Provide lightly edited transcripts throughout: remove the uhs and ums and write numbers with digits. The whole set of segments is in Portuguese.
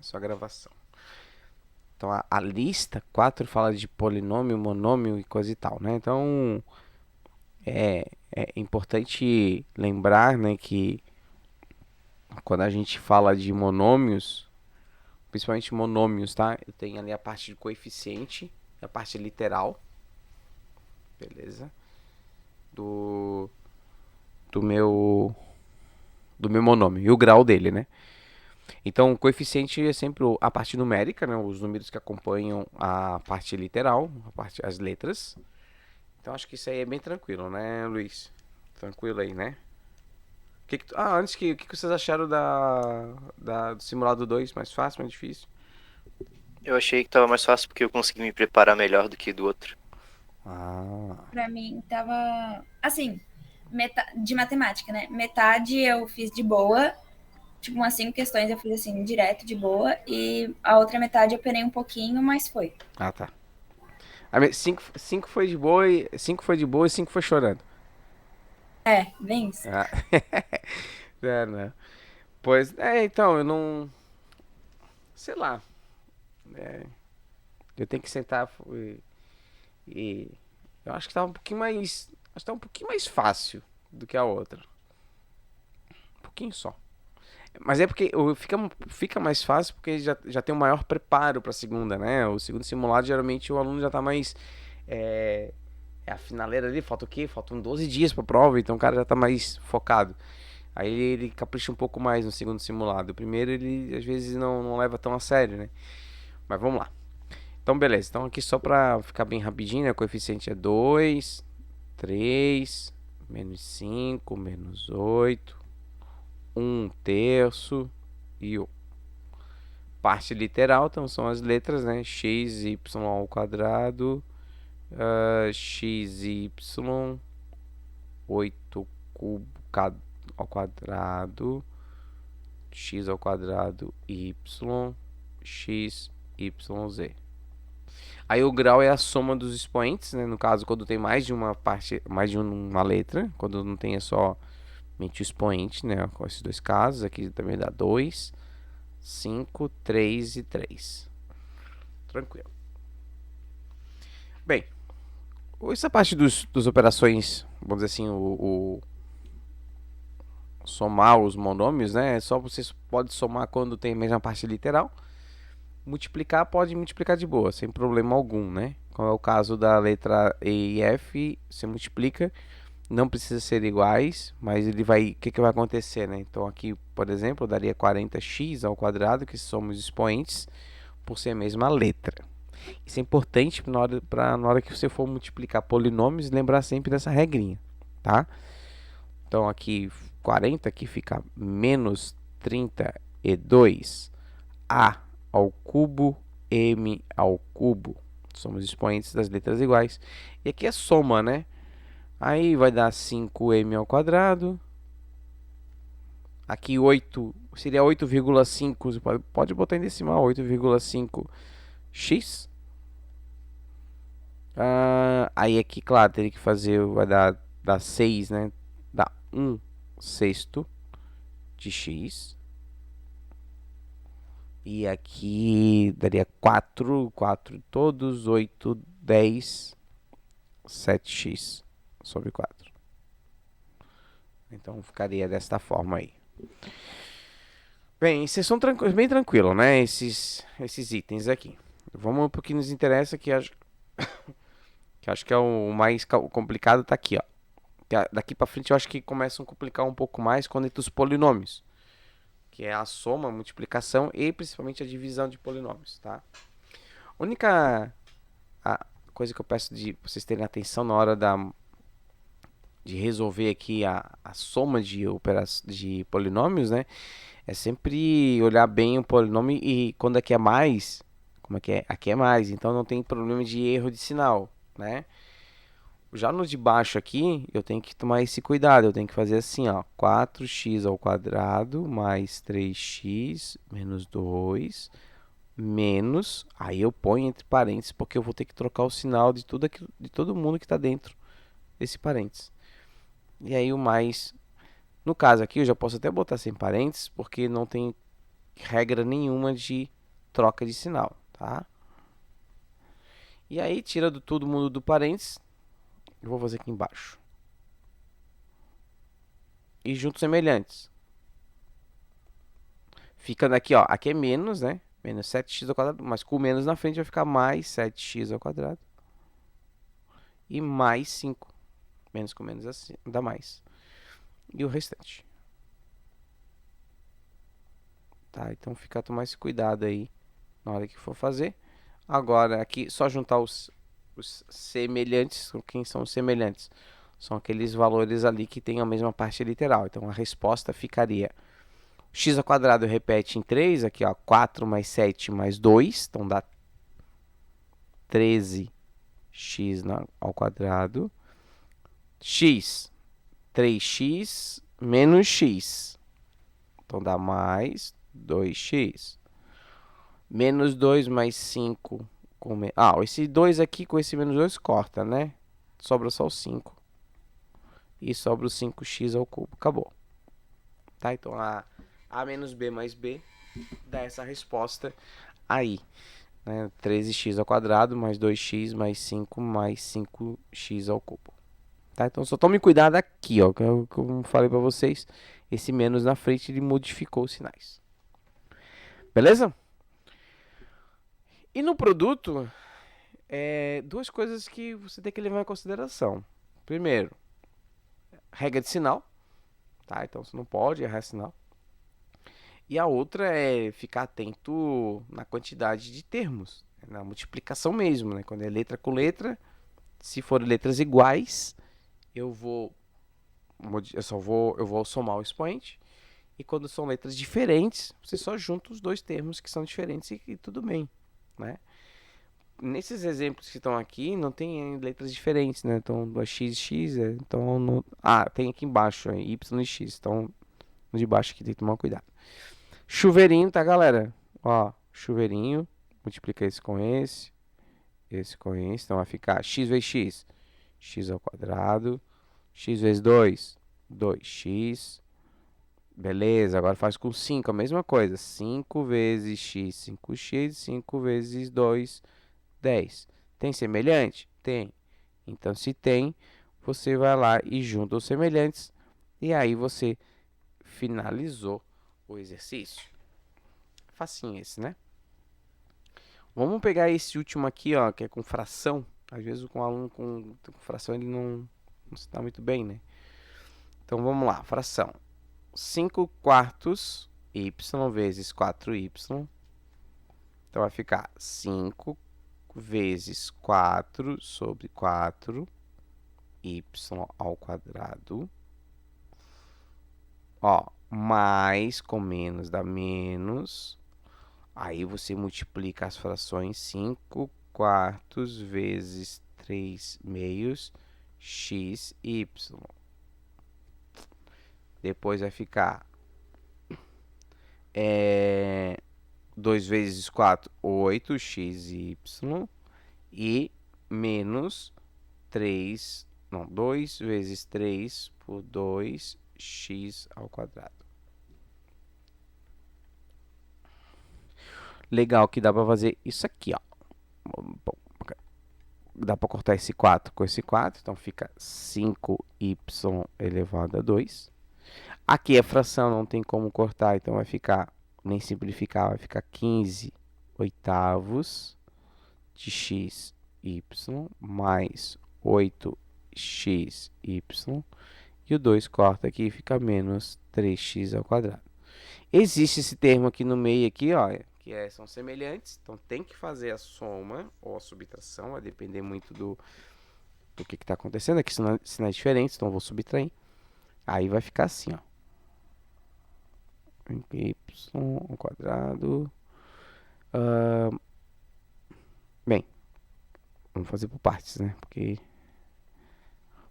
É só gravação. Então a lista 4 fala de polinômio, monômio e coisa e tal, né? Então é importante lembrar, né, que quando a gente fala de monômios, principalmente monômios, tá? Eu tenho ali a parte de coeficiente, a parte literal, beleza? Do, do meu monômio e o grau dele, né? Então, o coeficiente é sempre a parte numérica, né? Os números que acompanham a parte literal, as letras. Então, acho que isso aí é bem tranquilo, né, Luiz? Tranquilo aí, né? Antes que vocês acharam do simulado 2? Mais fácil, mais difícil? Eu achei que tava mais fácil porque eu consegui me preparar melhor do que do outro. Ah, Pra mim, tava. Assim, de matemática, né? Metade eu fiz de boa. Tipo, umas 5 questões eu fiz assim, direto, de boa. E a outra metade eu penei um pouquinho, mas foi. tá. Cinco foi de boa e 5 foi chorando. É, bem isso. Ah. Né? Pois, então, eu não. Sei lá. É, eu tenho que sentar e eu acho que tá um pouquinho mais. Acho que tá um pouquinho mais fácil do que a outra. Um pouquinho só. Mas é porque fica mais fácil porque já tem um maior preparo para a segunda, né? O segundo simulado, geralmente, o aluno já tá mais. É, é a finaleira ali, falta o quê? Faltam 12 dias para a prova, então o cara já tá mais focado. Aí ele capricha um pouco mais no segundo simulado. O primeiro ele às vezes não leva tão a sério, né? Mas vamos lá. Então, beleza. Então, aqui só para ficar bem rapidinho, né? O coeficiente é 2, 3, menos 5, menos 8, 1/3 e o parte literal, então são as letras, né? X, Y ao quadrado, X, Y, 8 cubo ao quadrado, X ao quadrado, Y, X, Y, Z. Aí o grau é a soma dos expoentes, né? No caso, quando tem mais de uma parte, mais de uma letra, quando não tem somente o expoente, né? Com esses dois casos, aqui também dá 2, 5, 3 e 3. Tranquilo. Bem, essa parte dos operações, vamos dizer assim, o somar os monômios, né? É só você pode somar quando tem a mesma parte literal. Multiplicar pode multiplicar de boa, sem problema algum, né? Como é o caso da letra E e F, você multiplica, não precisa ser iguais, mas ele vai, o que vai acontecer, né? Então aqui, por exemplo, eu daria 40x ao quadrado, que somos expoentes, por ser a mesma letra. Isso é importante na hora que você for multiplicar polinômios, lembrar sempre dessa regrinha, tá? Então aqui 40 aqui fica menos 32 a ao cubo m ao cubo. Somos expoentes das letras iguais. E aqui é soma, né? Aí vai dar 5m ao quadrado. Aqui 8 seria 8,5. Você pode botar em decimal 8,5x. Aí aqui, claro, teria que fazer, vai dar 6, né? Dá 1/6 de x. E aqui daria 4 todos, 8, 10, 7x sobre 4. Então ficaria desta forma aí. Bem, vocês são bem tranquilos, né? Esses itens aqui. Vamos pro que nos interessa, que acho que é o mais complicado, tá aqui, ó. Daqui para frente eu acho que começam a complicar um pouco mais quando entra os polinômios, que é a soma, a multiplicação e principalmente a divisão de polinômios, tá? A única coisa que eu peço de vocês terem atenção na hora de resolver aqui a soma de polinômios, né? É sempre olhar bem o polinômio e quando aqui é mais, como é que é? Aqui é mais, então não tem problema de erro de sinal, né? Já no de baixo aqui, eu tenho que tomar esse cuidado. Eu tenho que fazer assim, ó. 4x ao quadrado mais 3x menos 2 menos. Aí eu ponho entre parênteses, porque eu vou ter que trocar o sinal de todo mundo que está dentro desse parênteses. E aí o mais. No caso aqui, eu já posso até botar sem parênteses, porque não tem regra nenhuma de troca de sinal, tá? E aí, tira do todo mundo do parênteses. Eu vou fazer aqui embaixo. E juntos semelhantes. Ficando aqui, ó. Aqui é menos, né? Menos 7x ao quadrado. Mas com menos na frente vai ficar mais 7x ao quadrado. E mais 5. Menos com menos assim, dá mais. E o restante. Tá? Então fica tomar esse cuidado aí na hora que for fazer. Agora aqui, só juntar os semelhantes. Quem são os semelhantes? São aqueles valores ali que tem a mesma parte literal. Então a resposta ficaria x ao quadrado repete em 3, aqui ó, 4 mais 7 mais 2, então dá 13x ao quadrado. X, 3x menos x, então dá mais 2x. Menos 2 mais 5, esse 2 aqui com esse menos 2 corta, né? Sobra só o 5. E sobra o 5x ao cubo, acabou. Tá, então a menos b mais b dá essa resposta aí, né? 13x ao quadrado mais 2x mais 5 mais 5x ao cubo. Tá? Então só tome cuidado aqui, ó, como eu falei para vocês, esse menos na frente ele modificou os sinais. Beleza? E no produto, duas coisas que você tem que levar em consideração. Primeiro, regra de sinal, tá? Então você não pode errar sinal. E a outra é ficar atento na quantidade de termos, na multiplicação mesmo, né? Quando é letra com letra, se forem letras iguais, eu vou somar o expoente. E quando são letras diferentes, você só junta os dois termos que são diferentes e tudo bem, né? Nesses exemplos que estão aqui, não tem letras diferentes, né? Então, x, x, então... tem aqui embaixo, y e x. Então, no de baixo aqui tem que tomar cuidado. Chuveirinho, tá, galera? Ó, chuveirinho. Multiplica esse com esse. Esse com esse. Então, vai ficar x vezes x. X ao quadrado. X vezes 2. 2x. Beleza, agora faz com 5, a mesma coisa. 5 vezes x, 5x. 5 vezes 2, 10. Tem semelhante? Tem. Então, se tem, você vai lá e junta os semelhantes. E aí você finalizou o exercício. Facinho esse, né? Vamos pegar esse último aqui, ó, que é com fração. Às vezes com o aluno com fração ele não se dá muito bem, né? Então vamos lá, fração. 5 quartos y vezes 4y. Então vai ficar 5 vezes 4 sobre 4 y ao quadrado. Ó, mais com menos dá menos. Aí você multiplica as frações 5 quartos vezes 3 meios x, y. Depois vai ficar 2 vezes 4, 8xy. E menos 3, não, 2 vezes 3 por 2x ao quadrado. Legal que dá para fazer isso aqui, ó. Dá para cortar esse 4 com esse 4, então fica 5y elevado a 2. Aqui é fração, não tem como cortar, então vai ficar, nem simplificar, vai ficar 15 oitavos de x, y, mais 8xy. E o 2 corta aqui e fica menos 3x ao quadrado. Existe esse termo aqui no meio, aqui, ó, que são semelhantes, então tem que fazer a soma ou a subtração, vai depender muito do que está acontecendo. Aqui sinais diferentes, então eu vou subtrair. Aí vai ficar assim, ó. Y ao quadrado. Bem, vamos fazer por partes, né? Porque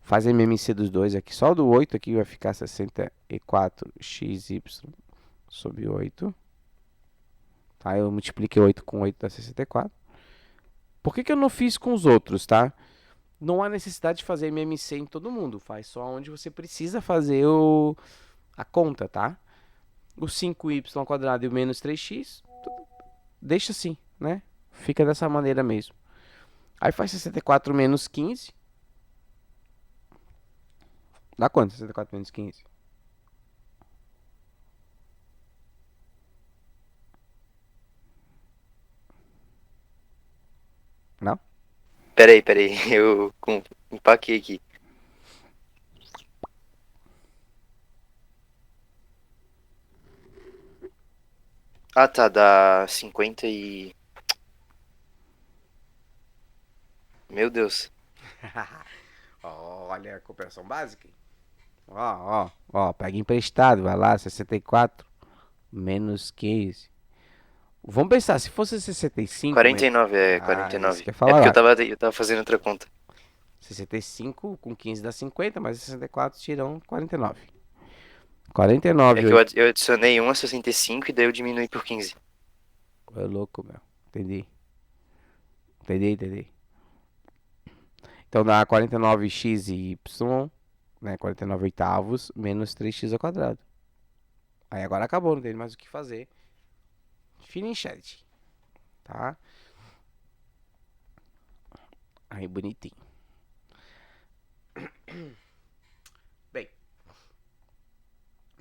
faz a MMC dos dois aqui. Só do 8 aqui vai ficar 64xy sobre 8. Tá? Eu multipliquei 8 com 8, dá 64. Por que eu não fiz com os outros, tá? Não há necessidade de fazer MMC em todo mundo. Faz só onde você precisa fazer a conta, tá? o 5y² e o menos 3x, deixa assim, né? Fica dessa maneira mesmo. Aí faz 64 menos 15. Dá quanto 64 menos 15? Não? Peraí, eu empaquei aqui. Ah, tá, dá 50 e... Meu Deus. Olha a cooperação básica. Ó, pega emprestado, vai lá, 64 menos 15. Vamos pensar, se fosse 65, 49, isso 49. que eu ia É falar porque lá. eu tava fazendo outra conta. 65 com 15 dá 50, mas 64 tiram 49. É 49, que eu adicionei 1 a 65 e daí eu diminui por 15. É louco, meu. Entendi. Então dá 49x e y, né? 49 oitavos menos 3x². Aí agora acabou, não tem mais o que fazer. Finish it, tá? Aí bonitinho. Bem,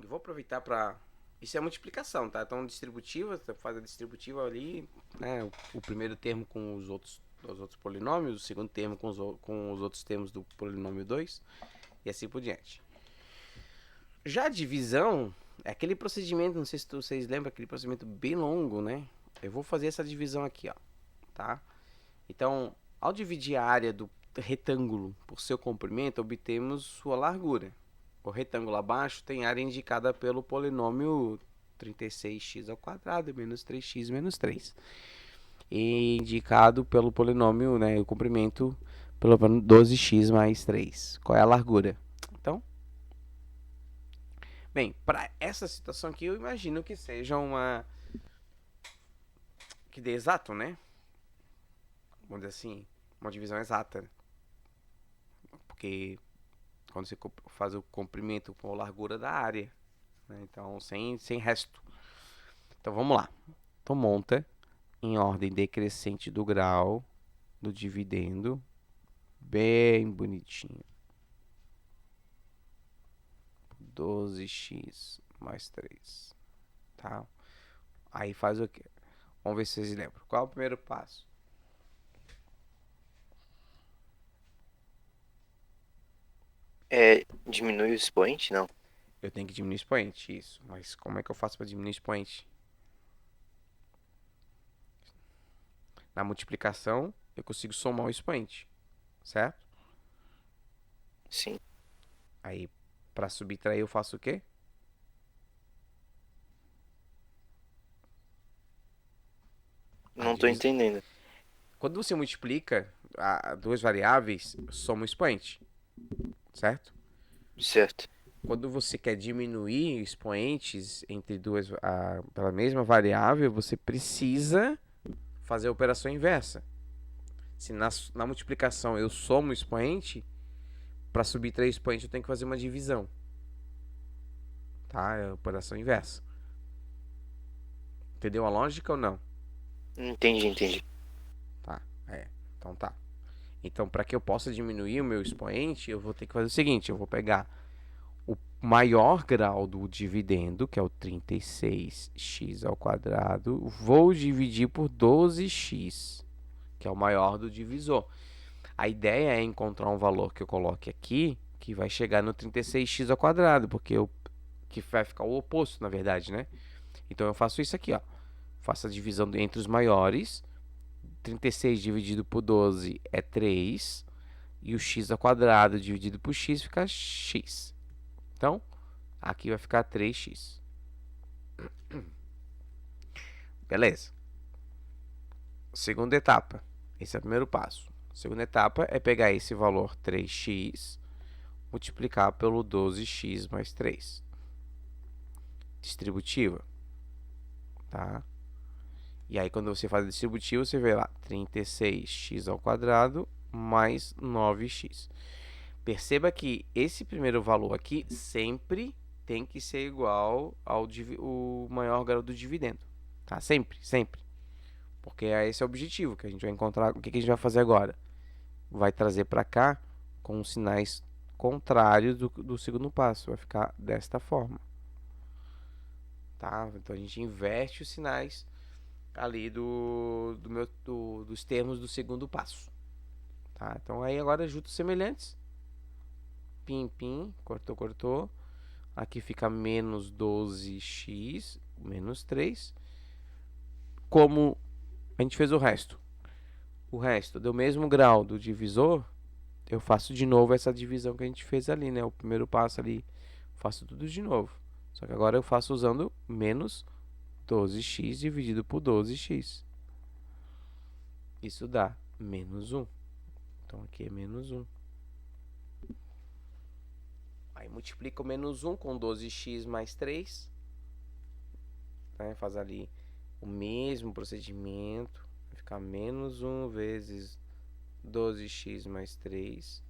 eu vou aproveitar para... Isso é multiplicação, tá? Então distributiva, você faz a distributiva ali, né? O primeiro termo com os outros polinômios, o segundo termo com os outros termos do polinômio 2 e assim por diante. Já a divisão é aquele procedimento, não sei se vocês lembram, aquele procedimento bem longo, né? Eu vou fazer essa divisão aqui, ó, tá? Então, ao dividir a área do retângulo por seu comprimento, obtemos sua largura. O retângulo abaixo tem área indicada pelo polinômio 36x² menos 3x menos 3. E indicado pelo polinômio, né, o comprimento, pelo 12x mais 3. Qual é a largura? Então, bem, para essa situação aqui, eu imagino que seja que dê exato, né? Vamos dizer assim, uma divisão exata. Porque quando você faz o comprimento com a largura da área, né? Então, sem resto. Então, vamos lá. Então, monta em ordem decrescente do grau do dividendo, bem bonitinho. 12x mais 3, tá? Aí faz o quê? Vamos ver se vocês lembram. Qual é o primeiro passo? Diminui o expoente? Não. Eu tenho que diminuir o expoente, isso. Mas como é que eu faço para diminuir o expoente? Na multiplicação, eu consigo somar o expoente, certo? Sim. Aí, para subtrair, eu faço o quê? Não tô entendendo. Quando você multiplica duas variáveis, soma o expoente, certo? Certo. Quando você quer diminuir expoentes entre pela mesma variável, você precisa fazer a operação inversa. Se na multiplicação eu somo o expoente, para subtrair expoente eu tenho que fazer uma divisão. Tá? É a operação inversa. Entendeu a lógica ou não? Entendi. Tá, então tá. Então, para que eu possa diminuir o meu expoente, eu vou ter que fazer o seguinte, eu vou pegar o maior grau do dividendo, que é o 36x², vou dividir por 12x, que é o maior do divisor. A ideia é encontrar um valor que eu coloque aqui, que vai chegar no 36x², porque que vai ficar o oposto, na verdade, né? Então, eu faço isso aqui, ó. Faço a divisão entre os maiores. 36 dividido por 12 é 3. E o x² dividido por x fica x. Então, aqui vai ficar 3x. Beleza. Segunda etapa. Esse é o primeiro passo. Segunda etapa é pegar esse valor 3x, multiplicar pelo 12x mais 3. Distributiva. Tá? E aí, quando você faz a distributiva, você vê lá 36x² mais 9x. Perceba que esse primeiro valor aqui sempre tem que ser igual ao o maior grau do dividendo, tá? Sempre, sempre. Porque esse é o objetivo que a gente vai encontrar. O que a gente vai fazer agora? Vai trazer para cá com os sinais contrários do segundo passo. Vai ficar desta forma, tá? Então a gente inverte os sinais ali dos termos do segundo passo, tá? Então aí agora junta os semelhantes. Pim, pim, cortou, cortou. Aqui fica menos 12x, menos 3. Como a gente fez o resto deu o mesmo grau do divisor, eu faço de novo essa divisão que a gente fez ali, né? O primeiro passo ali, faço tudo de novo. Só que agora eu faço usando menos 12x dividido por 12x. Isso dá menos 1. Então aqui é menos 1. Aí multiplica o menos 1 com 12x mais 3. Né? Faz ali o mesmo procedimento. Vai ficar menos 1 vezes 12x mais 3.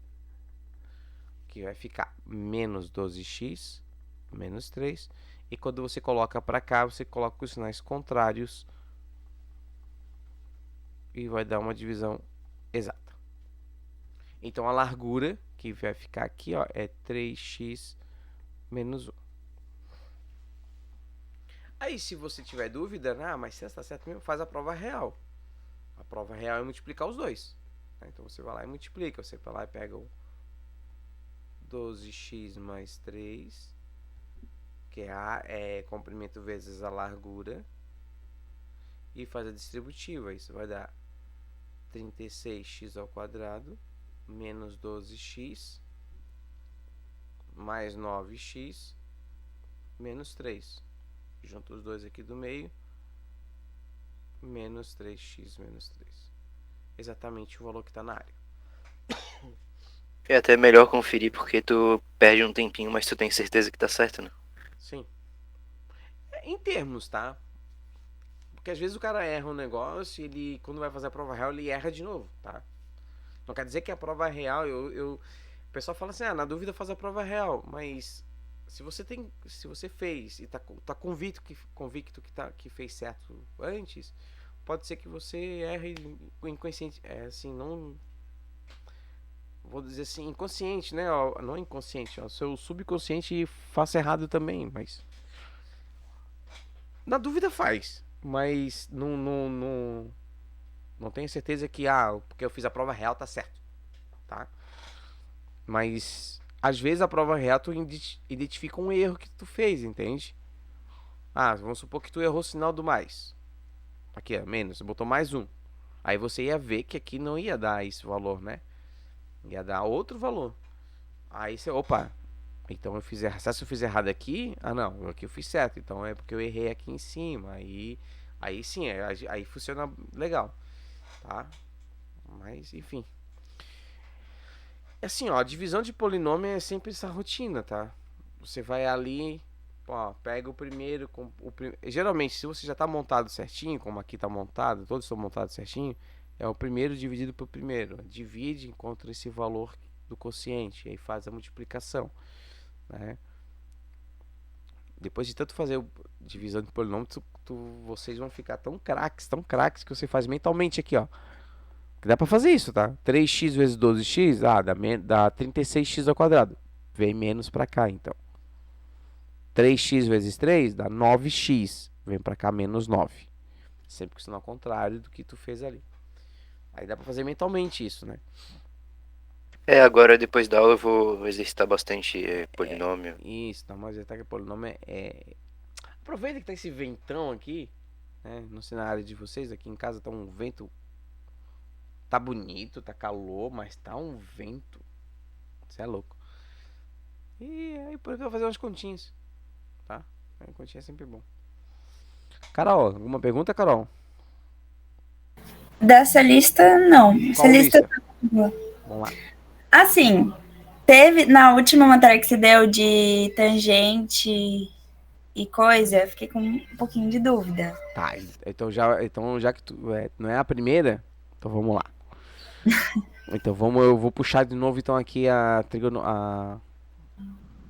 Que vai ficar menos 12x menos 3. E quando você coloca para cá, você coloca os sinais contrários. E vai dar uma divisão exata. Então a largura que vai ficar aqui, ó, é 3x menos 1. Aí se você tiver dúvida, mas se está certo mesmo, faz a prova real. A prova real é multiplicar os dois. Então você vai lá e multiplica. Você vai lá e pega o 12x mais 3, que é comprimento vezes a largura, e faz a distributiva. Isso vai dar 36x ao quadrado menos 12x mais 9x menos 3. Junto os dois aqui do meio, menos 3x menos 3. Exatamente o valor que está na área. É até melhor conferir porque tu perde um tempinho, mas tu tem certeza que tá certo, né? Sim. Em termos, tá? Porque às vezes o cara erra um negócio e ele, quando vai fazer a prova real, ele erra de novo, tá? Não quer dizer que a prova real, o pessoal fala assim, na dúvida faz a prova real, mas se você fez e tá convicto que fez certo antes, pode ser que você erre inconsciente, assim, não vou dizer assim, inconsciente, né? Não inconsciente, seu subconsciente faça errado também, mas na dúvida faz, mas não tenho certeza que porque eu fiz a prova real tá certo, tá? Mas às vezes a prova real tu identifica um erro que tu fez, entende? Vamos supor que tu errou o sinal do mais. Aqui, menos, você botou mais 1. Aí você ia ver que aqui não ia dar esse valor, né? Ia dar outro valor. Aí você, então eu fiz errado. Se eu fiz errado aqui, não, aqui eu fiz certo. Então é porque eu errei aqui em cima. Aí sim, aí funciona legal, tá? Mas enfim. Assim, a divisão de polinômio é sempre essa rotina, tá? Você vai ali, pega o primeiro, geralmente se você já tá montado certinho, como aqui tá montado, todos estão montados certinho, é o primeiro dividido por primeiro. Divide, encontra esse valor do quociente, e aí faz a multiplicação, né? Depois de tanto fazer divisão de polinômio, vocês vão ficar tão craques que você faz mentalmente aqui, ó. Que dá pra fazer isso, tá? 3x vezes 12x, dá 36x ao quadrado. Vem menos pra cá, então. 3x vezes 3 dá 9x. Vem pra cá menos 9. Sempre que isso não é o contrário do que tu fez ali. Aí dá pra fazer mentalmente isso, né? Agora depois da aula eu vou exercitar bastante polinômio. Isso, dá uma exercitar que polinômio Aproveita que tá esse ventão aqui, né? No cenário de vocês, aqui em casa tá um vento. Tá bonito, tá calor, mas tá um vento. Você é louco. E aí por que eu vou fazer umas continhas, tá? A continha é sempre bom. Carol, alguma pergunta, Carol? Dessa lista, não. Essa lista tá boa. Vamos lá. Assim, teve na última matéria que você deu de tangente e coisa, eu fiquei com um pouquinho de dúvida. Tá, então já que tu não é a primeira, então vamos lá. Então eu vou puxar de novo então aqui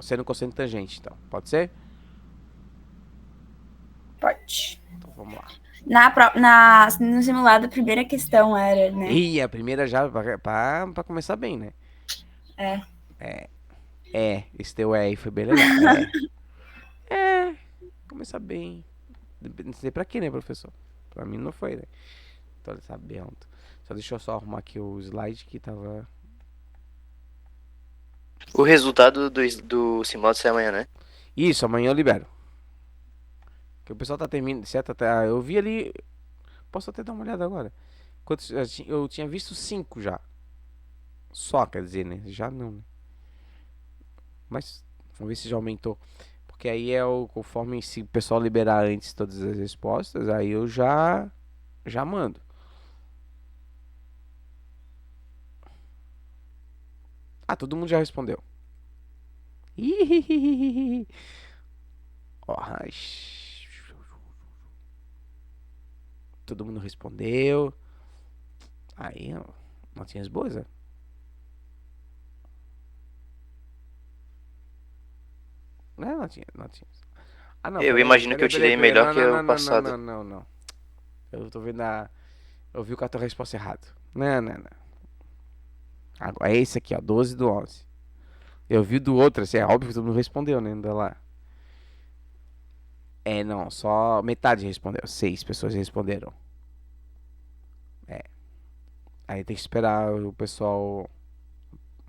Seno, cosseno e tangente, então. Pode ser? Pode. Então vamos lá. No simulado, a primeira questão era, né? E a primeira já pra começar bem, né? Esse teu aí foi bem legal. Começar bem. Não sei pra quê, né, professor? Pra mim não foi, né? Tô sabendo. Só deixa eu só arrumar aqui o slide que tava... O resultado do simulado sai amanhã, né? Isso, amanhã eu libero. Que o pessoal tá terminando, certo? Eu vi ali... Posso até dar uma olhada agora. Quantos, eu tinha visto 5 já. Só, quer dizer, né? Já não, né? Mas vamos ver se já aumentou. Porque aí conforme se o pessoal liberar antes todas as respostas, aí eu já mando. Ah, todo mundo já respondeu. Ih, ó, todo mundo respondeu. Aí, ó, notinhas boas, né? Notinhas. Ah, não, Eu peraí, imagino que eu tirei melhor Não, que não, o não, não, não, passado. não, não, não. Eu tô vendo eu vi com a tua resposta errada. Não, não, não. Agora é esse aqui, ó, 12 do 11. Eu vi do outro, assim, é óbvio que todo mundo respondeu, né? Ainda lá. Não, só metade respondeu. 6 pessoas responderam. Aí tem que esperar o pessoal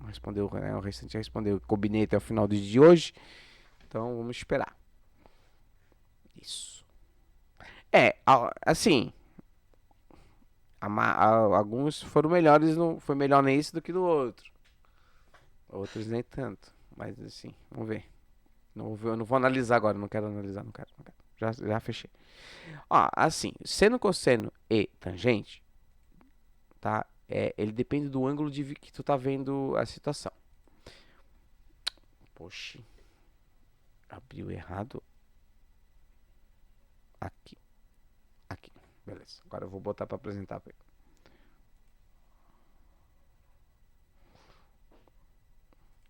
responder, né? O restante respondeu. Combinei até o final do dia de hoje. Então vamos esperar. Isso. Assim. Alguns foram melhores, foi melhor nesse do que no outro. Outros nem tanto. Mas assim, vamos ver. Eu não vou analisar agora, não quero analisar, não quero. Já fechei. Ó, assim, seno, cosseno e tangente, tá? Ele depende do ângulo que tu tá vendo a situação. Poxa, abriu errado. Aqui. Beleza. Agora eu vou botar pra apresentar pra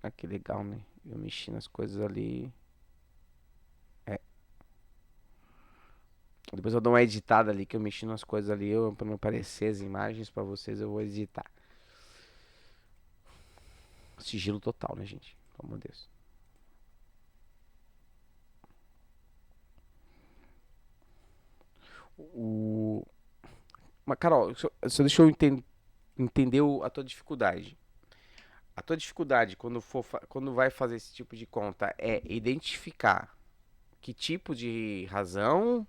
ele. Que legal, né? Eu mexi nas coisas ali. Depois eu dou uma editada ali, que eu mexi nas coisas ali, pra não aparecer as imagens pra vocês, eu vou editar. Sigilo total, né, gente? Pelo amor de Deus. Mas, Carol, só deixa eu entender a tua dificuldade. A tua dificuldade quando vai fazer esse tipo de conta é identificar que tipo de razão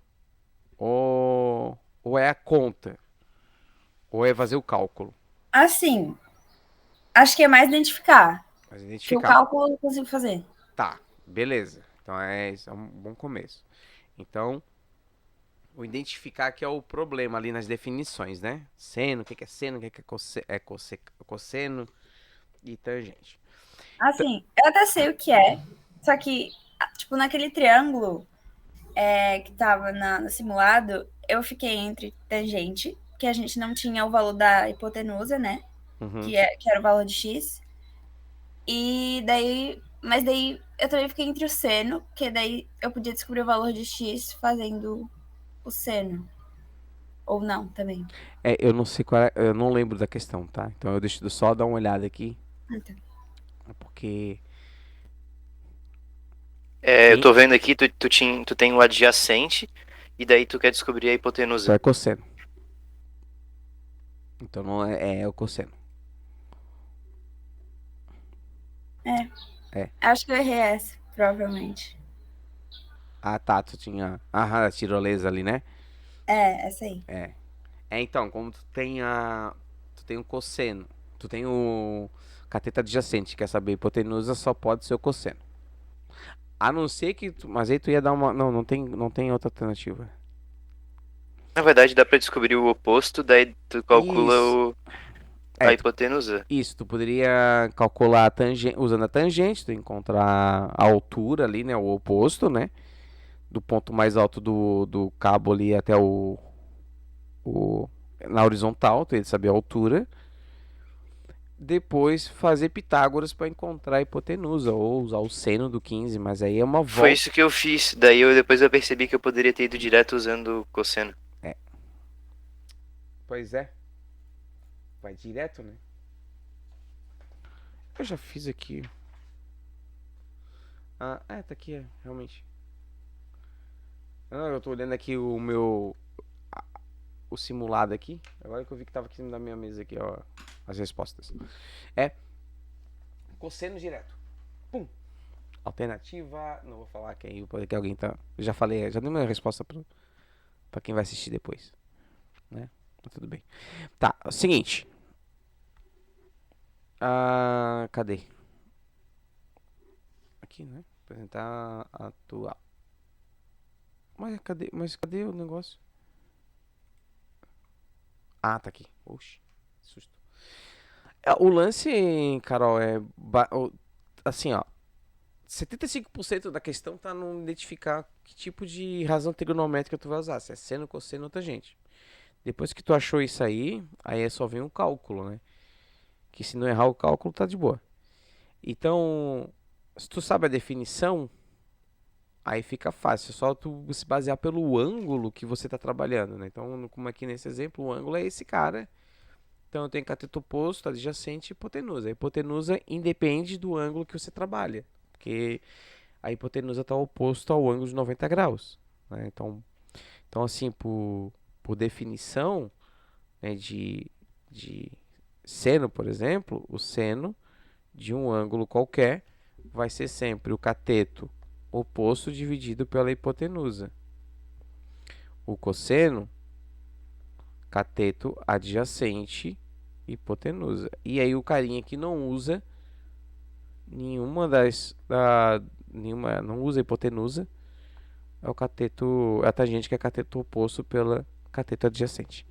ou é a conta? Ou é fazer o cálculo? Assim, acho que é mais identificar. Mas Que o identificar. cálculo eu consigo fazer. Tá, beleza. Então isso é um bom começo. Então, o identificar que é o problema ali nas definições, né? Seno, o que é seno, o que é cosseno e tangente. Assim, eu até sei o que é, só que, tipo, naquele triângulo que tava no simulado, eu fiquei entre tangente, que a gente não tinha o valor da hipotenusa, né? Uhum. Que era o valor de x. Mas daí eu também fiquei entre o seno, que daí eu podia descobrir o valor de x fazendo o seno. Ou não, também. Eu não sei eu não lembro da questão, tá? Então eu deixo só dar uma olhada aqui. Então. Porque. Eu tô vendo aqui, tu tem o adjacente, e daí tu quer descobrir a hipotenusa. Só é cosseno. Então não é o cosseno. Acho que eu errei essa, provavelmente. Ah, tá. Tu tinha. A tirolesa ali, né? Essa aí. Então, como tu tem Tu tem o cosseno. Tu tem o cateto adjacente, quer saber? Hipotenusa só pode ser o cosseno. A não ser que. Mas aí tu ia dar uma. Não tem outra alternativa. Na verdade, dá pra descobrir o oposto, daí tu calcula a hipotenusa. Isso, tu poderia calcular usando a tangente, tu encontrar a altura ali, né? O oposto, né? Do ponto mais alto do cabo ali até na horizontal, tu ia saber a altura. depois fazer Pitágoras para encontrar a hipotenusa, ou usar o seno do 15, mas aí é uma Foi volta. isso que eu fiz. Daí depois eu percebi que eu poderia ter ido direto usando o cosseno. Pois é. Vai direto, né? Eu já fiz aqui. Ah, tá aqui, realmente. Não, eu tô olhando aqui o meu. O simulado aqui. Agora que eu vi que tava aqui na minha mesa aqui, ó. As respostas. É. Cosseno direto. Pum. Alternativa. Não vou falar que aí pode que alguém tá. Eu já falei, já dei uma resposta pra quem vai assistir depois. Né? Mas tudo bem. Tá, é o seguinte. Cadê? Aqui, né? Apresentar atual. Mas cadê o negócio? Ah, tá aqui. Oxi, susto. O lance, Carol, assim, ó. 75% da questão tá no identificar que tipo de razão trigonométrica tu vai usar. Se é seno, cosseno ou tangente. Depois que tu achou isso aí é só vem um cálculo, né? Que se não errar o cálculo, tá de boa. Então, se tu sabe a definição, aí fica fácil. É só tu se basear pelo ângulo que você tá trabalhando, né? Então, como aqui nesse exemplo, o ângulo é esse cara. Então, eu tenho cateto oposto, adjacente e hipotenusa. A hipotenusa independe do ângulo que você trabalha. Porque a hipotenusa está oposto ao ângulo de 90 graus. Né? Então, assim, por definição, né, de seno, por exemplo, o seno de um ângulo qualquer vai ser sempre o cateto oposto dividido pela hipotenusa. O cosseno, cateto adjacente, hipotenusa. E aí o carinha que não usa nenhuma não usa hipotenusa, é o cateto, a tangente que é cateto oposto pela cateto adjacente.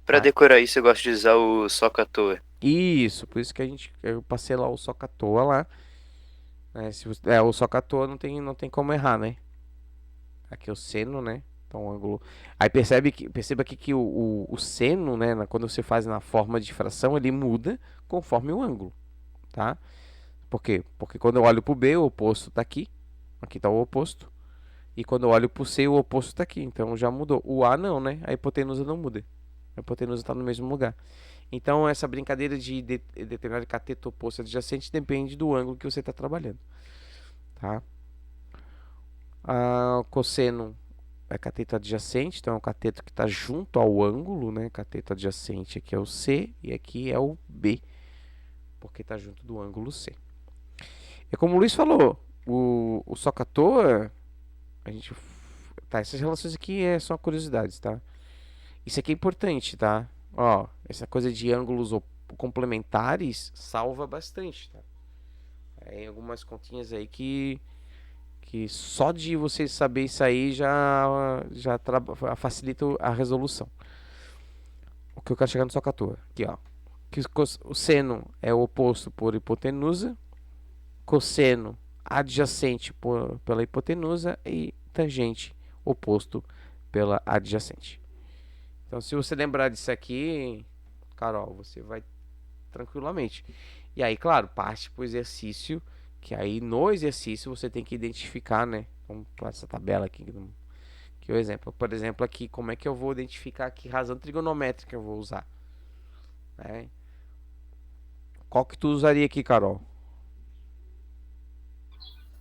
Pra Tá? decorar isso, eu gosto de usar o soca à toa. Isso, por isso que eu passei lá o soca à toa lá. O soca à toa não tem como errar, né? Aqui é o seno, né? Então o ângulo. Aí perceba aqui que o seno, né? Quando você faz na forma de fração, ele muda conforme o ângulo, tá? Por quê? Porque quando eu olho para o B, o oposto está aqui. Aqui está o oposto. E quando eu olho para o C, o oposto está aqui. Então já mudou. O A não, né? A hipotenusa não muda. A hipotenusa está no mesmo lugar. Então essa brincadeira de determinar cateto oposto adjacente depende do ângulo que você está trabalhando. Tá? O cosseno é cateto adjacente. Então é o cateto que está junto ao ângulo. Né? Cateto adjacente aqui é o C e aqui é o B. Porque está junto do ângulo C. É como o Luiz falou, o soca à toa, a gente. Tá, essas relações aqui são curiosidades, tá? Isso aqui é importante, tá? Ó, essa coisa de ângulos complementares salva bastante, tá? Tem algumas continhas aí que só de você saber isso aí já facilita a resolução. O que eu quero chegar no soca à toa. Aqui, ó. Que o seno é o oposto por hipotenusa. Cosseno adjacente pela hipotenusa e tangente oposto pela adjacente. Então, se você lembrar disso aqui, Carol, você vai tranquilamente. E aí, claro, parte para o exercício, que aí no exercício você tem que identificar, né? Vamos para essa tabela aqui, que é o exemplo. Por exemplo, aqui, como é que eu vou identificar que razão trigonométrica eu vou usar? Né? Qual que tu usaria aqui, Carol?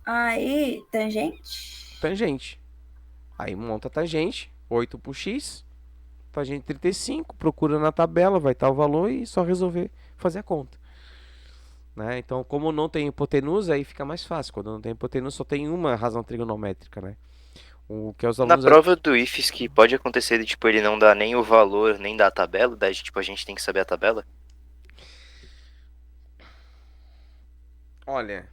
Aí, tangente. Tangente. Aí monta a tangente, 8 por x, tangente 35, procura na tabela, vai estar o valor e só resolver fazer a conta. Né? Então, como não tem hipotenusa, aí fica mais fácil. Quando não tem hipotenusa, só tem uma razão trigonométrica, né? O que os Na alunos... prova do IFES, que pode acontecer de, tipo, ele não dar nem o valor, nem dar a tabela, daí, tipo, a gente tem que saber a tabela. Olha,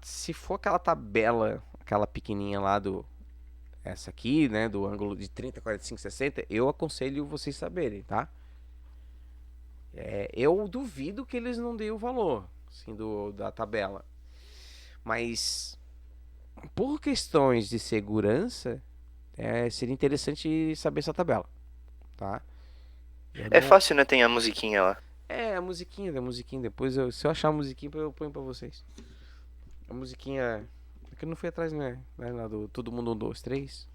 se for aquela tabela, aquela pequenininha lá essa aqui, né, do ângulo de 30, 45, 60, eu aconselho vocês saberem, tá? Eu duvido que eles não deem o valor, assim, da tabela. Mas, por questões de segurança, seria interessante saber essa tabela, tá? É fácil, né? Tem a musiquinha lá. É, a musiquinha, da musiquinha. Depois, se eu achar a musiquinha, eu ponho pra vocês. A musiquinha. É que eu não fui atrás, né? Lá do Todo Mundo 1, 2, 3.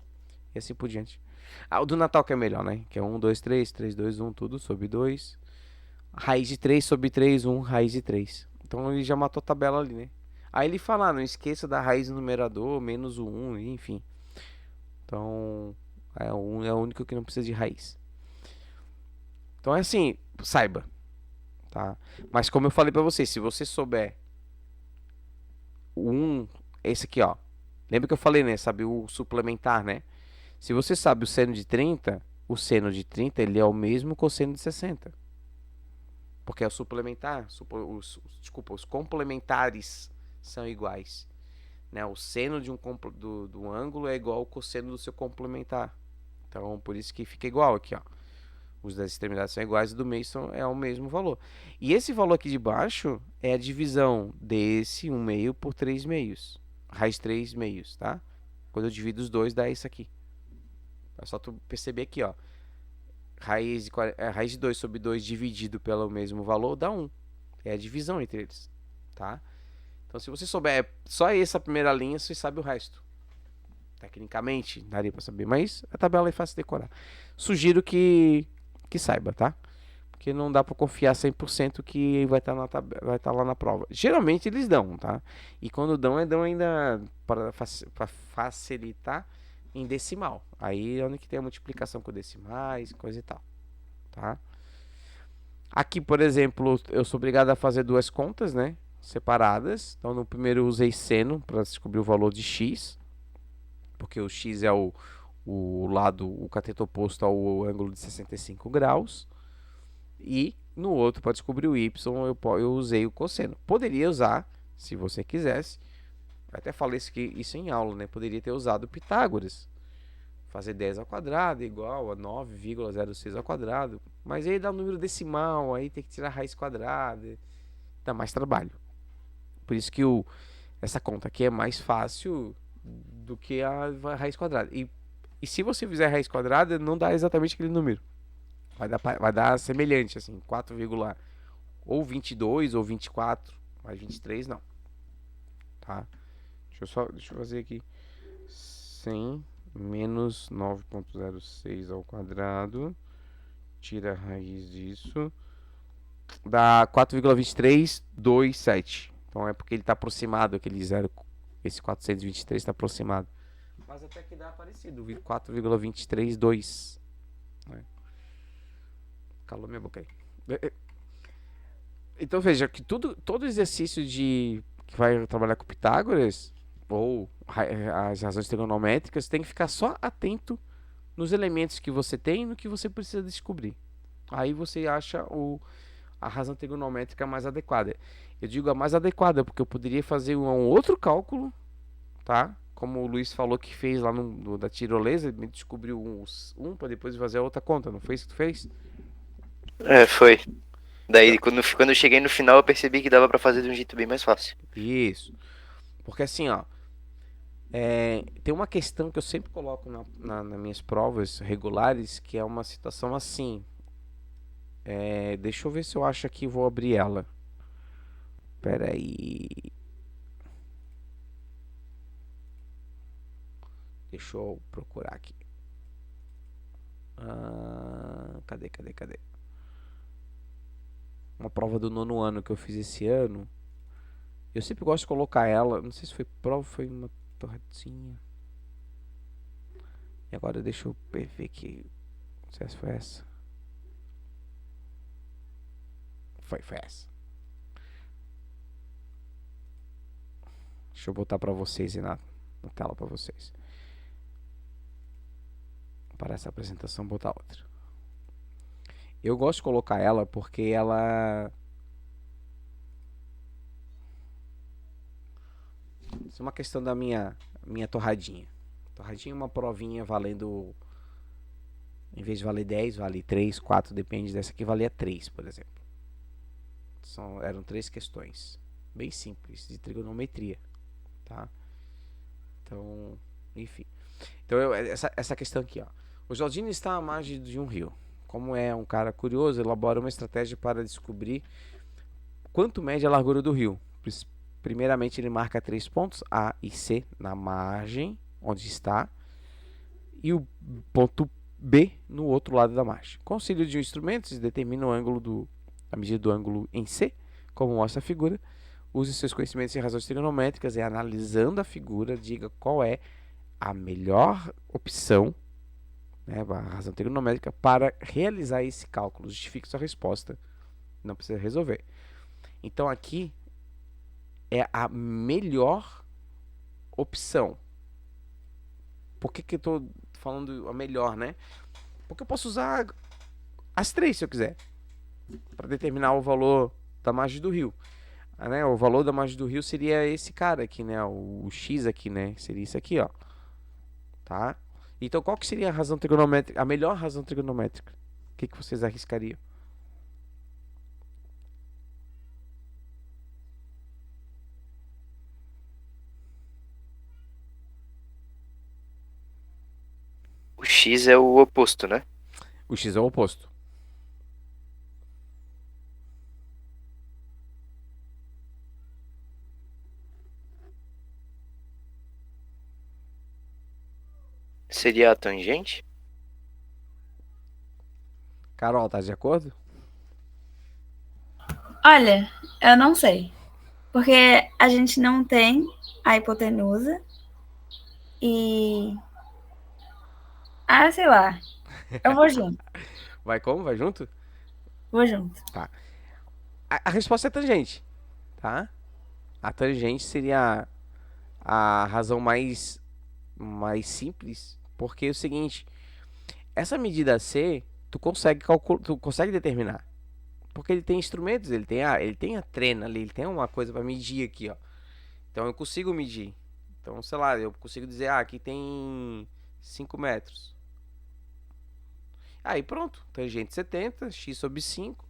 E assim por diante. Ah, o do Natal que é melhor, né? Que é 1, 2, 3, 3, 2, 1, tudo sobre 2. Raiz de 3 sobre 3, 1, raiz de 3. Então ele já matou a tabela ali, né? Aí ele fala, não esqueça da raiz do numerador, menos o 1, enfim. Então, o 1 é o único que não precisa de raiz. Então é assim, saiba, tá? Mas como eu falei pra você, se você souber o 1, esse aqui, ó. Lembra que eu falei, né? Sabe o suplementar, né? Se você sabe o seno de 30 ele é o mesmo cosseno de 60. Porque é o suplementar, desculpa, os complementares são iguais, né? O seno do ângulo é igual ao cosseno do seu complementar. Então, por isso que fica igual aqui, ó. Os das extremidades são iguais e do meio é o mesmo valor. E esse valor aqui de baixo é a divisão desse 1 meio por 3 meios. Raiz 3 meios, tá? Quando eu divido os dois, dá isso aqui. É só tu perceber aqui, ó. Raiz de 2 sobre 2 dividido pelo mesmo valor dá 1. É a divisão entre eles, tá? Então, se você souber só essa primeira linha, você sabe o resto. Tecnicamente, daria para saber, mas a tabela é fácil de decorar. Sugiro que saiba, tá? Porque não dá para confiar 100% que vai estar vai estar lá na prova. Geralmente eles dão, tá? E quando dão, dão ainda para facilitar em decimal. Aí é onde que tem a multiplicação com decimais, coisa e tal, tá? Aqui, por exemplo, eu sou obrigado a fazer duas contas, né? Separadas. Então, no primeiro eu usei seno para descobrir o valor de x, porque o x é o lado, o cateto oposto ao ângulo de 65 graus. E no outro, para descobrir o y, eu usei o cosseno. Poderia usar, se você quisesse. Eu até falei isso em aula, né? Poderia ter usado Pitágoras. Fazer 10 ao quadrado igual a 9,06 ao quadrado. Mas aí dá um número decimal, aí tem que tirar a raiz quadrada. Dá mais trabalho. Por isso que essa conta aqui é mais fácil do que a raiz quadrada. E se você fizer a raiz quadrada, não dá exatamente aquele número. Vai dar semelhante, assim, 4, ou 22 ou 24, mas 23 não. Tá? Deixa eu fazer aqui. 100 menos 9,06 ao quadrado. Tira a raiz disso. Dá 4,2327. Então é porque ele está aproximado, aquele zero. Esse 423 está aproximado. Mas até que dá parecido. 4,232. Né? Calou minha boca aí. Então veja que todo exercício que vai trabalhar com Pitágoras ou as razões trigonométricas tem que ficar só atento nos elementos que você tem e no que você precisa descobrir. Aí você acha a razão trigonométrica mais adequada. Eu digo a mais adequada porque eu poderia fazer um outro cálculo, tá? Como o Luiz falou que fez lá da tirolesa, ele descobriu um para depois fazer a outra conta, não foi isso que tu fez? É, foi. Daí, quando eu cheguei no final, eu percebi que dava pra fazer de um jeito bem mais fácil. Isso. Porque assim, ó, tem uma questão que eu sempre coloco nas minhas provas regulares, que é uma situação assim. Deixa eu ver se eu acho aqui, vou abrir ela. Pera aí. Deixa eu procurar aqui. Cadê? Uma prova do 9º ano que eu fiz esse ano. Eu sempre gosto de colocar ela. Não sei se foi prova, foi uma torradinha. E agora deixa eu ver aqui. Não sei se foi essa. Foi essa. Deixa eu botar pra vocês aí na tela pra vocês. Para essa apresentação, botar outra. Eu gosto de colocar ela porque ela... Isso é uma questão da minha torradinha. Torradinha é uma provinha valendo... Em vez de valer 10, vale 3, 4, depende. Dessa aqui valia 3, por exemplo. Eram 3 questões. Bem simples, de trigonometria. Tá? Então, enfim. Então, essa questão aqui, ó. O Jaldino está à margem de um rio. como é um cara curioso, elabora uma estratégia para descobrir quanto mede a largura do rio. Primeiramente, ele marca 3 pontos, A e C, na margem, onde está, e o ponto B no outro lado da margem. Com o auxílio de instrumentos, determina o ângulo a medida do ângulo em C, como mostra a figura. Use seus conhecimentos em razões trigonométricas e, analisando a figura, diga qual é a melhor opção, né, a razão trigonométrica, para realizar esse cálculo. Justifique sua resposta. Não precisa resolver. Então, aqui é a melhor opção. Por que eu estou falando a melhor, né? Porque eu posso usar as 3 se eu quiser, para determinar o valor da margem do rio. Né? O valor da margem do rio seria esse cara aqui, né? O X aqui, né? Seria isso aqui, ó. Tá? Então, qual que seria a razão trigonométrica, a melhor razão trigonométrica? O que vocês arriscariam? O X é o oposto, né? O X é o oposto. Seria a tangente? Carol, tá de acordo? Olha, eu não sei. Porque a gente não tem a hipotenusa e... Ah, sei lá. Eu vou junto. Vai como? Vai junto? Vou junto. Tá. A resposta é tangente, tá? A tangente seria a razão mais simples, porque é o seguinte, essa medida C, tu consegue determinar. Porque ele tem instrumentos, ele tem a trena ali, ele tem uma coisa para medir aqui, ó. Então eu consigo medir. Então, sei lá, eu consigo dizer, aqui tem 5 metros. Aí pronto, tangente 70, x sobre 5,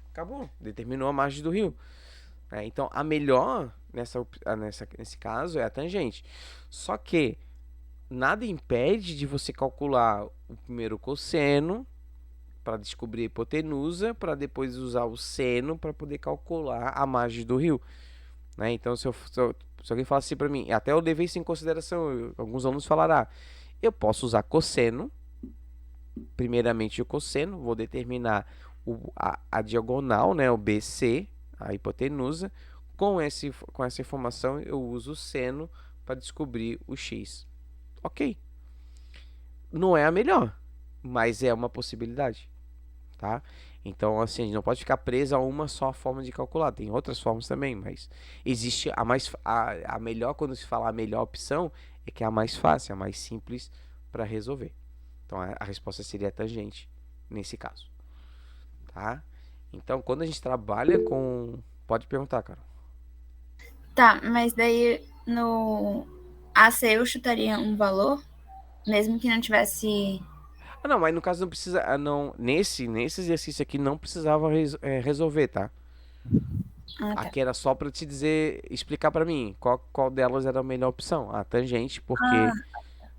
acabou, determinou a margem do rio. Então a melhor nesse caso é a tangente. Só que nada impede de você calcular o primeiro cosseno para descobrir a hipotenusa, para depois usar o seno para poder calcular a margem do rio. Então, se alguém falar assim para mim, até eu levei isso em consideração, alguns alunos falaram, eu posso usar cosseno, primeiramente o cosseno, vou determinar a diagonal, né, o BC, a hipotenusa, com essa informação eu uso o seno para descobrir o x. Ok. Não é a melhor, mas é uma possibilidade, tá? Então, assim, a gente não pode ficar preso a uma só forma de calcular. Tem outras formas também, mas existe a melhor, quando se fala a melhor opção, é que é a mais fácil, a mais simples para resolver. Então, a resposta seria a tangente, nesse caso, tá? Então, quando a gente trabalha com... Pode perguntar, cara. Tá, mas daí no AC eu chutaria um valor, mesmo que não tivesse... Não, mas no caso não precisa... Não, nesse exercício aqui não precisava resolver, tá? Ah, tá. Aqui era só para te dizer, explicar para mim qual delas era a melhor opção. A tangente, porque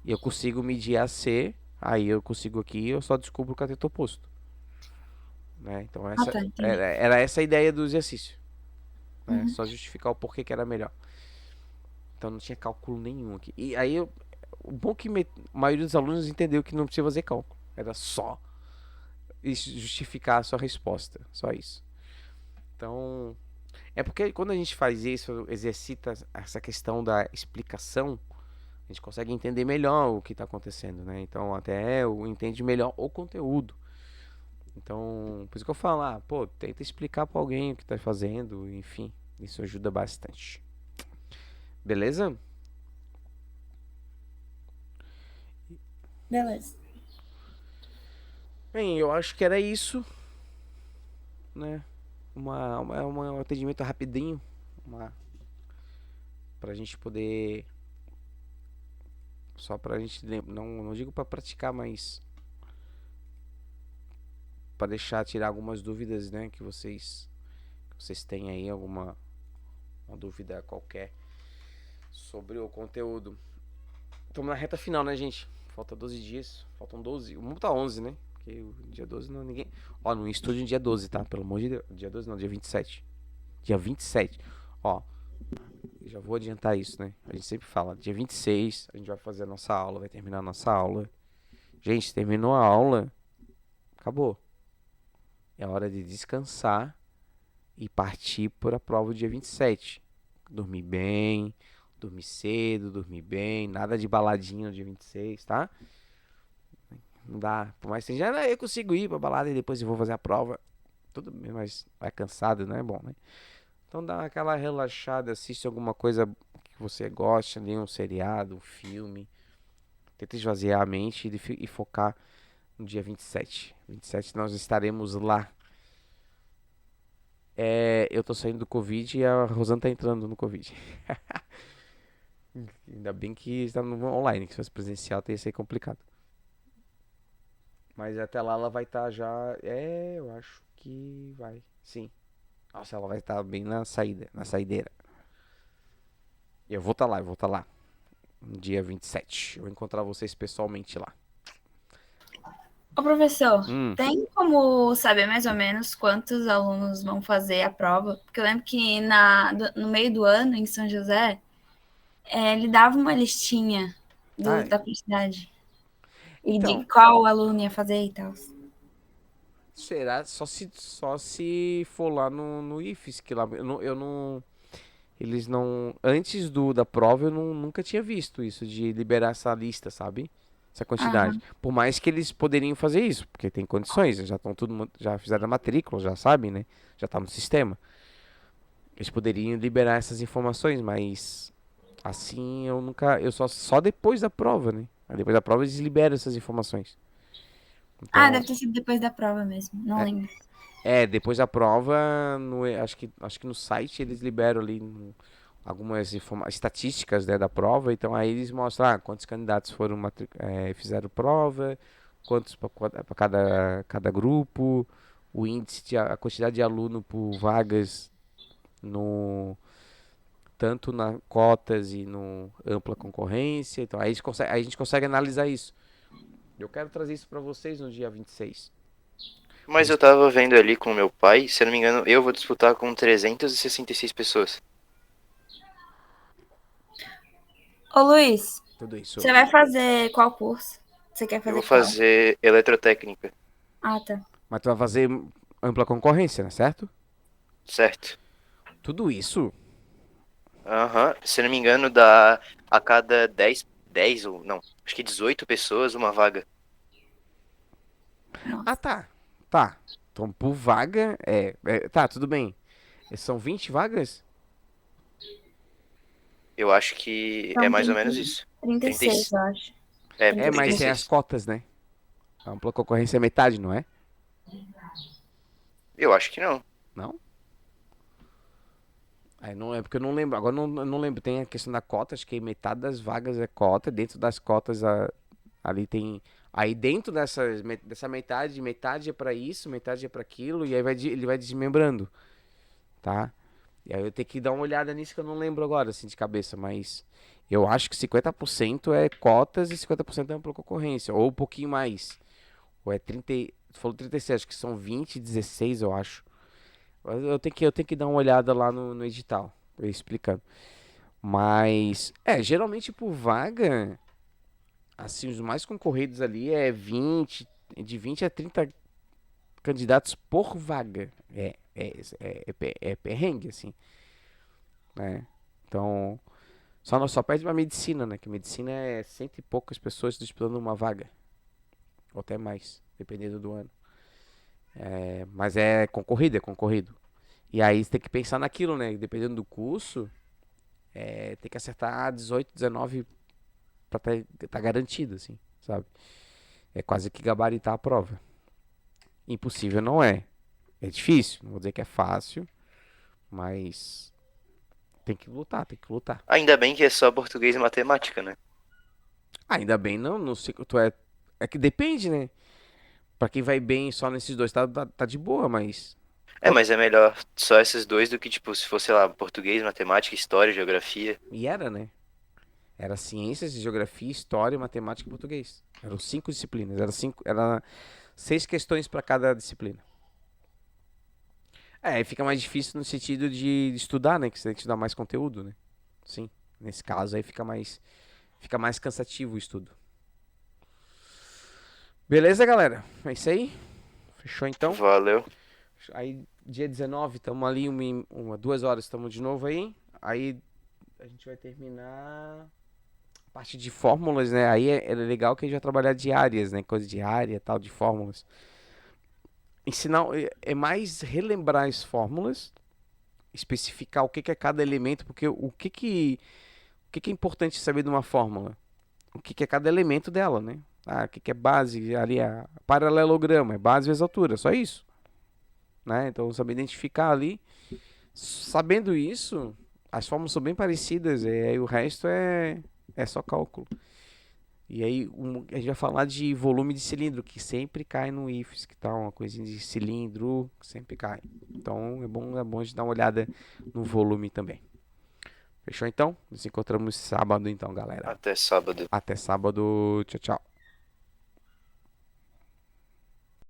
eu consigo medir a C, aí eu consigo aqui, eu só descubro o cateto oposto. Né? Então Tá, era essa a ideia do exercício. Né? Só justificar o porquê que era melhor. Então não tinha cálculo nenhum aqui. E aí, o bom que a maioria dos alunos entendeu que não precisa fazer cálculo. Era só justificar a sua resposta. Só isso. Então... É porque quando a gente faz isso, exercita essa questão da explicação, a gente consegue entender melhor o que está acontecendo, né? Então até entende melhor o conteúdo. Então, por isso que eu falo, tenta explicar para alguém o que está fazendo, enfim, isso ajuda bastante. Beleza? Beleza. Bem, eu acho que era isso, né? Um atendimento rapidinho, pra gente poder, só pra gente, não digo pra praticar, mas pra tirar algumas dúvidas, né, que vocês têm aí, uma dúvida qualquer sobre o conteúdo. Estamos na reta final, né, gente? Falta 12 dias, faltam 12, vamos botar 11, né? porque o dia 12 não ninguém. Ó, no estúdio no dia 12, tá? Pelo amor de Deus. Dia 12 não, dia 27. Dia 27. Ó, já vou adiantar isso, né? A gente sempre fala, dia 26 a gente vai fazer a nossa aula, vai terminar a nossa aula. Gente, terminou a aula, acabou. É hora de descansar e partir para a prova do dia 27. Dormir bem, dormir cedo, dormir bem, nada de baladinha no dia 26, tá? Não dá, por mais que seja, eu consigo ir pra balada e depois eu vou fazer a prova. Tudo bem, mas vai cansado, não é bom, né? Então dá aquela relaxada, assiste alguma coisa que você gosta ali, um seriado, um filme. Tenta esvaziar a mente e focar no dia 27. 27 nós estaremos lá. Eu tô saindo do Covid e a Rosana tá entrando no Covid. Ainda bem que está no online, que se fosse presencial teria sido complicado. Mas até lá ela vai estar já. Eu acho que vai. Sim. Nossa, ela vai estar bem na saída, na saideira. Eu vou estar lá, No dia 27. Eu vou encontrar vocês pessoalmente lá. Ô, professor, Hum. tem como saber mais ou menos quantos alunos vão fazer a prova? Porque eu lembro que no meio do ano, em São José, ele dava uma listinha Ah, da quantidade. E de então, qual aluno ia fazer e tal. será só se for lá no IFES, que lá eu não. Eles não. Antes da prova eu nunca tinha visto isso, de liberar essa lista, sabe? Essa quantidade. Aham. Por mais que eles poderiam fazer isso, porque tem condições, já estão já fizeram a matrícula, já sabem, né? Já tá no sistema. Eles poderiam liberar essas informações, mas assim eu nunca. Eu só depois da prova, né? Aí depois da prova eles liberam essas informações. Ah, Então, deve ter sido depois da prova mesmo. Não é, lembro. depois da prova, acho que no site eles liberam ali algumas estatísticas, né, da prova. Então aí eles mostram quantos candidatos fizeram prova, quantos para cada grupo, o índice a quantidade de aluno por vagas no tanto na cotas e no ampla concorrência. Então aí a gente consegue analisar isso. Eu quero trazer isso para vocês no dia 26. Mas eu tava vendo ali com meu pai, se eu não me engano, eu vou disputar com 366 pessoas. Ô, Luiz, Tudo isso. você vai fazer qual curso? Você quer Eu fazer vou qual? fazer eletrotécnica, Ah, tá. Mas tu vai fazer ampla concorrência, né? Certo? certo? Tudo isso? Aham, se eu não me engano, dá a cada 10 ou não, acho que 18 pessoas uma vaga. Ah, tá. Tá. Então, por vaga, tá, tudo bem. São 20 vagas? Eu acho que é São mais ou menos isso. 36, eu acho. Mas tem as 36. cotas, né? A ampla concorrência é metade, não é? Eu acho que não. Não? Aí não é porque eu não lembro. Agora eu não lembro. Tem a questão da cota, acho que metade das vagas é cota. Dentro das cotas ali tem. Aí dentro dessa metade é pra isso, metade é pra aquilo, e aí ele vai desmembrando, tá? E aí eu tenho que dar uma olhada nisso que eu não lembro agora, assim, de cabeça, mas eu acho que 50% é cotas e 50% é ampla concorrência, ou um pouquinho mais. Ou é 30, tu falou 36, acho que são 20, 16, eu acho. Eu tenho que dar uma olhada lá no edital, explicando. Mas, geralmente por vaga, assim, os mais concorridos ali de 20 a 30 candidatos por vaga. É perrengue, assim, né? Então, só perde pra medicina, né? Que medicina é cento e poucas pessoas disputando uma vaga. Ou até mais, dependendo do ano. Mas é concorrido, é concorrido. E aí você tem que pensar naquilo, né? Dependendo do curso, tem que acertar 18, 19 pra tá garantido, assim, sabe? É quase que gabaritar a prova. Impossível não é. É difícil, não vou dizer que é fácil, mas tem que lutar, tem que lutar. Ainda bem que é só português e matemática, né? Ainda bem, não sei que tu é que depende, né? Pra quem vai bem só nesses dois, tá de boa, mas. Mas é melhor só esses dois do que, tipo, se fosse, sei lá, português, matemática, história, geografia. E era, né? Era ciências, geografia, história, matemática e português. Eram 5 disciplinas. Era 6 questões para cada disciplina. É, fica mais difícil no sentido de estudar, né? Que você tem que estudar mais conteúdo, né? Sim, nesse caso aí fica mais cansativo o estudo. Beleza, galera? É isso aí? Fechou então? Valeu. Aí, dia 19, estamos ali, 2 horas, estamos de novo aí. Aí, a gente vai terminar a parte de fórmulas, né? Aí é legal que a gente vai trabalhar de áreas, né? Coisa de área, tal, de fórmulas. Ensinar, é mais relembrar as fórmulas, especificar o que que é cada elemento, porque o que é importante saber de uma fórmula? O que é cada elemento dela, né? Ah, o que é base, ali é paralelogramo, é base vezes altura, só isso. Né? Então, saber identificar ali. Sabendo isso, as fórmulas são bem parecidas, e aí o resto é só cálculo. E aí a gente vai falar de volume de cilindro, que sempre cai no IFES, que tá uma coisinha de cilindro, que sempre cai. Então é bom a gente dar uma olhada no volume também. Fechou então? Nos encontramos sábado então, galera. Até sábado. Até sábado. Tchau, tchau.